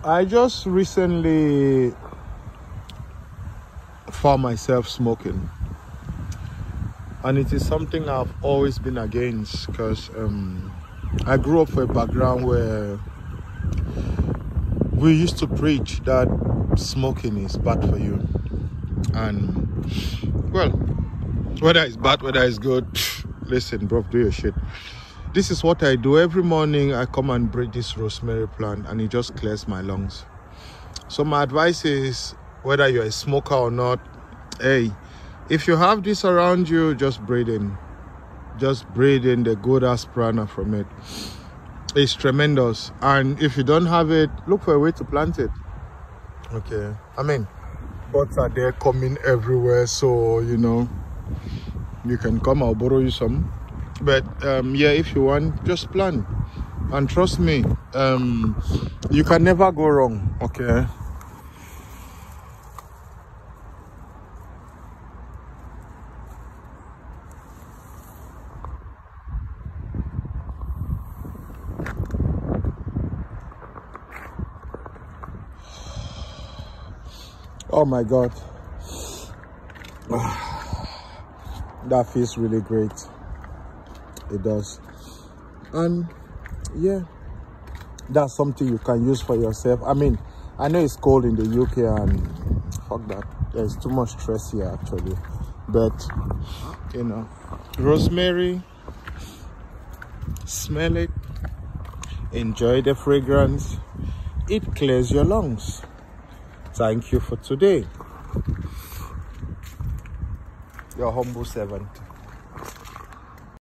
I just recently found myself smoking, and it is something I've always been against, because I grew up with a background where we used to preach that smoking is bad for you. And well, whether it's bad, whether it's good, listen, bro, do your shit. This is what I do every morning. I come and breathe this rosemary plant, and it just clears my lungs. So my advice is, whether you're a smoker or not, hey, if you have this around you, just breathe in. Just breathe in the good ass prana from it. It's tremendous. And if you don't have it, look for a way to plant it. Okay, I mean, buds are there coming everywhere, so you know, you can come, I'll borrow you some. But yeah, if you want, just plant, and trust me, you can never go wrong. Okay. Oh my God, that feels really great. It does. And yeah, that's something you can use for yourself. I mean, I know it's cold in the UK, and fuck that, there's too much stress here actually, but you know, rosemary, smell it, enjoy the fragrance, it clears your lungs. Thank you for today. Your humble servant.